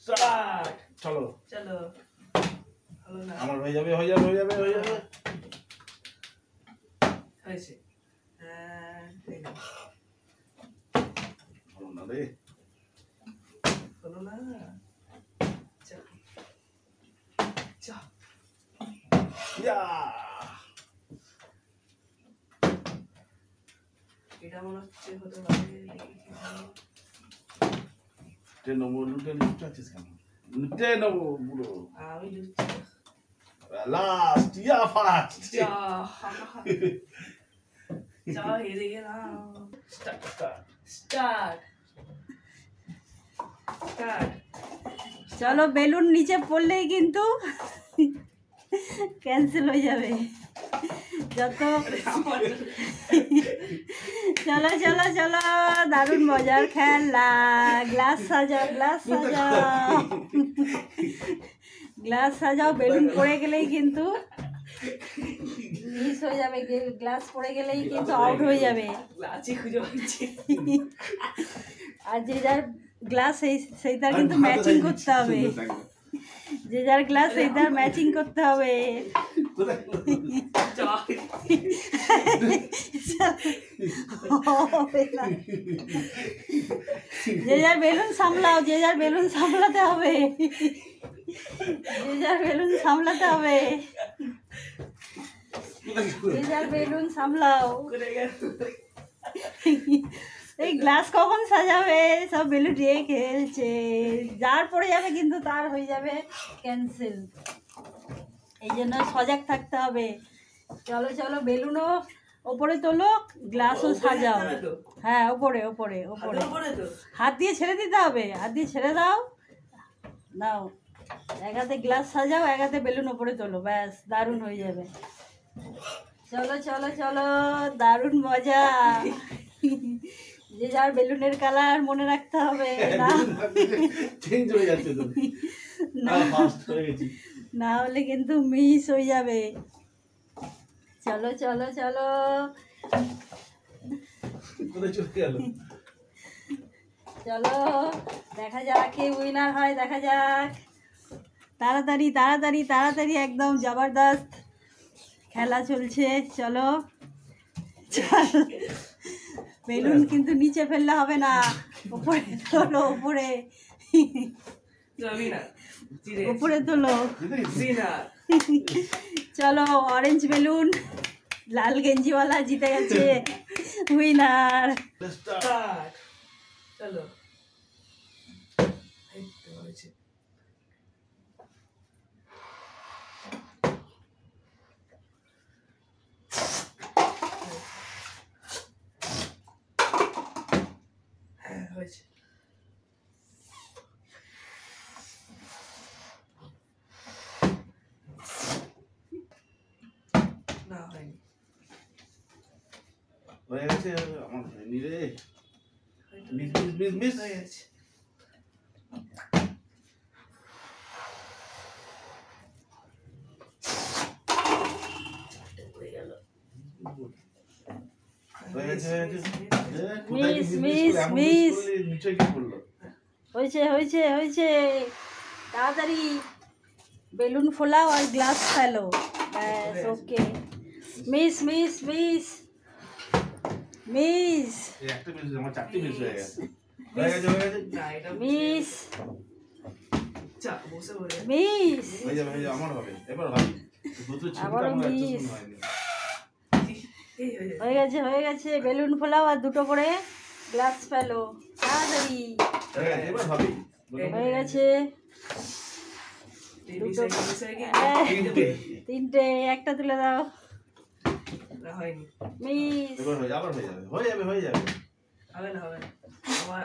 Start. চলো চলো হলো না, আমার হয়ে যাবে হয়েছে। এই নাও। হলো না রে। হলো না, চা চা ইয়া এটা মনে হচ্ছে হতে পারে। ট্রেন নেবো লুটে লুটে আছিস কেন? লুটে নেবো পুরো আমি লুচ্ছি লাস্ট ইয়া ফার্স্ট চা চা হেরে গেলাম। Start start start. চলো বেলুন নিচে পড়লেই কিন্তু ক্যান্সেল হয়ে যাবে যত। চলো চলো চলো, দারুণ মজার খেলা। গ্লাস সাজাও, গ্লাস সাজাও, গ্লাস সাজাও। বেলুন পড়ে গেলেই কিন্তু মিস হয়ে যাবে, গ্লাস পড়ে গেলেই কিন্তু আউট হয়ে যাবে। লাচি খুঁজে পাচ্ছি। আর যে যার গ্লাস সেইটার কিন্তু ম্যাচিং করতে হবে, যে যার গ্লাস সেইটার ম্যাচিং করতে হবে। যে যার বেলুন সামলাও, যে যার বেলুন সামলাতে হবে, যে যার বেলুন সামলাতে হবে, যে যার বেলুন সামলাও। এই গ্লাস কখন সাজাবে, সব বেলুন দিয়ে খেলছে। যার পড়ে যাবে কিন্তু তার হয়ে যাবে ক্যান্সেল। এই জন্য সজাগ থাকতে হবে। চলো চলো, বেলুনও ওপরে তোলো, গ্লাসও সাজাও। হ্যাঁ ওপরে ওপরে ওপরে, হাত দিয়ে ছেড়ে দিতে হবে, হাত দিয়ে ছেড়ে দাও। দাও, এক হাতে গ্লাস সাজাও, এক হাতে বেলুন ওপরে তোলো, ব্যাস দারুণ হয়ে যাবে। চলো চলো চলো, দারুণ মজা। যে যার বেলুনের কালার মনে রাখতে হবে, চেঞ্জ হয়ে যাচ্ছে তো, না ফাস্ট হয়ে গেছি, না হলে কিন্তু মিস হয়ে যাবে। চলো চলো চলো, কোথায় চলে গেল? চলো দেখা যাক কে উইনার হয়, দেখা যাক। তাড়াতাড়ি তাড়াতাড়ি তাড়াতাড়ি, একদম জবরদস্ত খেলা চলছে। চলো চলো, বেলুন কিন্তু নিচে ফেললে হবে না, উপরে তোলো, উপরে উপরে তোলো। চলো, অরেঞ্জ বেলুন, লাল গেঞ্জিওয়ালা জিতে গেছে, উইনার। চলো হয়েছে। না হয়নি, হয়ে গেছে আমার হয়নি রে। মিস মিস মিস মিস হয়ে গেছে। হয়ে গেছে। মিস মিস মিস, নিচে কি পড়লো? হয়েছে হয়েছে হয়েছে। তাড়াতাড়ি বেলুন ফোলাও আর গ্লাস ফেলো, ব্যাস ওকে। মিস মিস মিস মিস একটা মিস, আমার চারটি মিস হয়ে গেছে। হয়ে গেছে হয়ে গেছে। না এটা মিস চা বসে বলে মিস, হয়ে যাবে হয়ে যাবে, আমার হবে এবার হবে। দুটো ছিল আবারও আমার একটা miss। হয়নি। এই হয়ে হয়ে গেছে হয়ে গেছে। বেলুন ফোলাও আর দুটো করে গ্লাস ফেলো, তাড়াতাড়ি। হয়ে গেছে এবার হবে। হয়ে গেছে দুটো তিনটে, একটা তুলে দাও। না হয়নি, মিস এবার হয়ে যাবে, আবার হয়ে যাবে, হয়ে যাবে হয়ে যাবে। হবে না হবে না।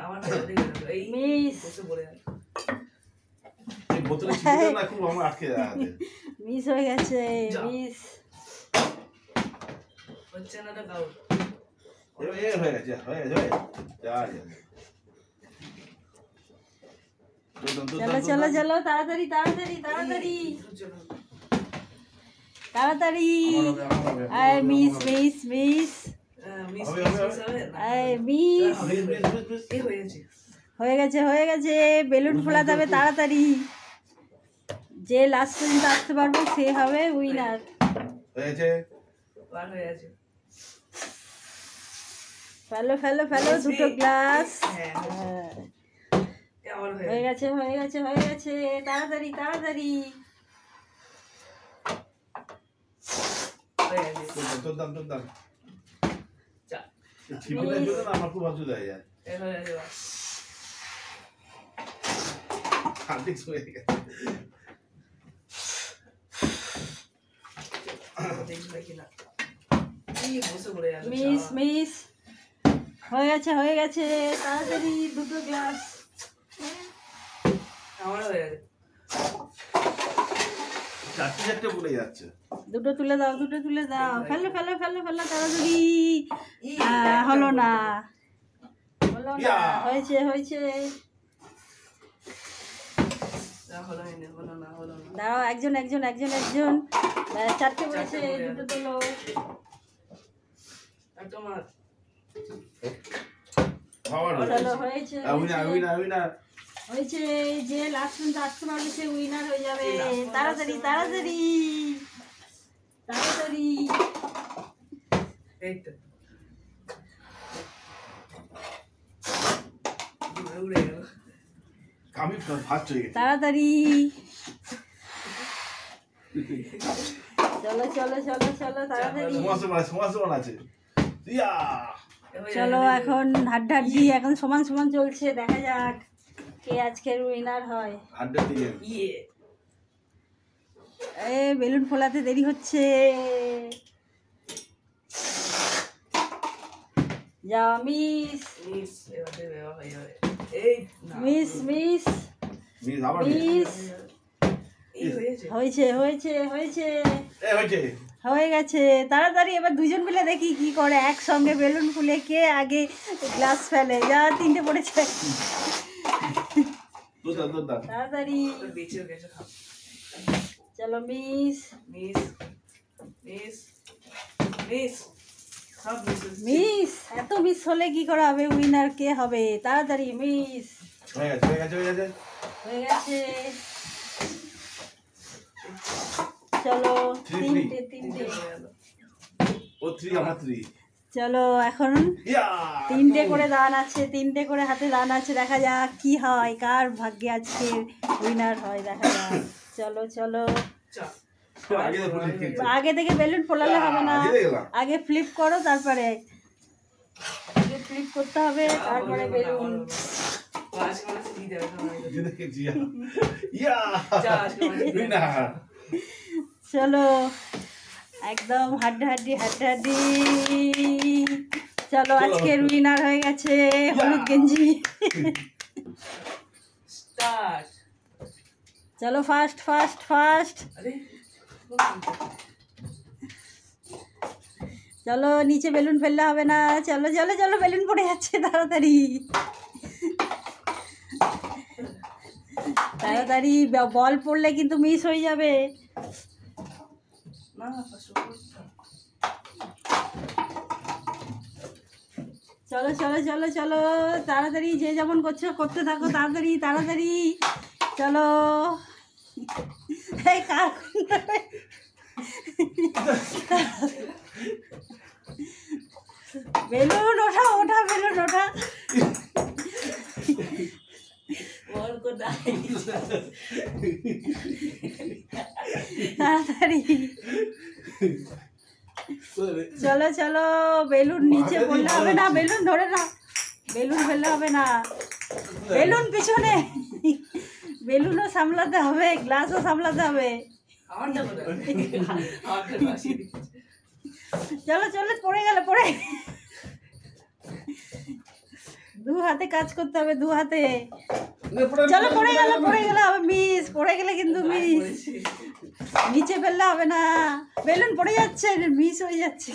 আমার হাতে দেখে নাও, এই মিস বসে বলে গেল। এই বোতলে ছিটে না খুব আমার আটকে যায় হাতে। মিস হয়ে গেছে, যা। মিস। হচ্ছে না তো কাউ। এবার এ হয়ে গেছে হয়ে গেছে হয়ে গেছে। যা যা চলো চলো চলো, তাড়াতাড়ি তাড়াতাড়ি তাড়াতাড়ি তাড়াতাড়ি। আয় মিস মিস মিস, মিস হবে, মিস হবে, হবে না। আয় miss. Miss miss miss miss. এই হয়ে গেছে। হয়ে গেছে বেলুন ফোলাতে হবে তাড়াতাড়ি। যে লাস্ট পর্যন্ত আসতে পারবে সে হবে উইনার। হয়েছে বার হয়ে আছে। ফেলো দুটো গ্লাস। হ্যাঁ আবার হয়ে গেছে তাড়াতাড়ি হয়ে গেছে। তোর দাম চা ছিপিটার জন্য না আমার খুব অসুবিধা হয়ে যায়। হয়ে গেছে বাস। হার্দিক হয়ে গেছে। দেখি না কি বসে পড়ে গেল। মিস হয়ে গেছে তাড়াতাড়ি দুটো গ্লাস। আমার হয়ে গেছে। চারটে পড়ে যাচ্ছে। দুটো তুলে দাও ফেলো তাড়াতাড়ি। হলো না হয়েছে হলো না। দাঁড়াও একজন চারটে পড়েছে দুটো তোলো। আর তোমার চলো হয়েছে হয়েছে যে লাস্ট পর্যন্ত আসতে পারবে সে উইনার হয়ে যাবে। তাড়াতাড়ি এই তো উড়ে গেল। আমি ফার্স্ট হয়ে গেছি। তাড়াতাড়ি চলো তাড়াতাড়ি। সমান আছে। ইয়া চলো এখন হাড্ডাহাড্ডি এখন সমান চলছে, দেখা যাক কে আজকের উইনার হয়। ইয়ে বেলুন ফোলাতে দেরি হচ্ছে। যাও মিস হয়ে গেছে তাড়াতাড়ি। এবার দুজন মিলে দেখি কি করে, একসঙ্গে বেলুন ফুলে কে আগে গ্লাস ফেলে। যা তিনটে পড়েছে তাড়াতাড়ি। চলো মিস এত মিস হলে কি করে হবে, উইনার কে হবে? তাড়াতাড়ি মিস হয়ে গেছে। চলো তিনটে চলো এখন তিনটে করে দান আছে, তিনটে করে হাতে দান আছে। দেখা যাক কি হয়, কার ভাগ্যে আজকে উইনার হয়, দেখা যাক। চলো আগে থেকে বেলুন ফোলালে হবে না, আগে ফ্লিপ করো, তারপরে আগে ফ্লিপ করতে হবে, তারপরে বেলুন। চলো একদম হাড্ডাহাড্ডি চলো আজকের উইনার হয়ে গেছে হলুদ গেঞ্জি। চলো ফাস্ট চলো, নিচে বেলুন ফেললে হবে না। চলো বেলুন পড়ে যাচ্ছে, তাড়াতাড়ি বল পড়লে কিন্তু মিস হয়ে যাবে। চলো তাড়াতাড়ি, যে যেমন করছো করতে থাকো, তাড়াতাড়ি চলো। এই কার বেলুন ওঠা বেলুন ওঠা। তাড়াতাড়ি চলো বেলুন নিচে পড়লে হবে না, বেলুন ধরে না, বেলুন ফেললে হবে না, বেলুন পিছনে, বেলুনও সামলাতে হবে, গ্লাসও সামলাতে হবে। চলো পড়ে দু হাতে কাজ করতে হবে, দু হাতে। চলো পড়ে গেল আবার মিস, পড়ে গেলে কিন্তু মিস, নিচে ফেললে হবে না। বেলুন পড়ে যাচ্ছে, মিস হয়ে যাচ্ছে।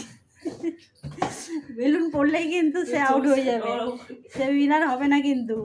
বেলুন পড়লেই কিন্তু সে আউট হয়ে যাবে, সে উইনার হবে না কিন্তু।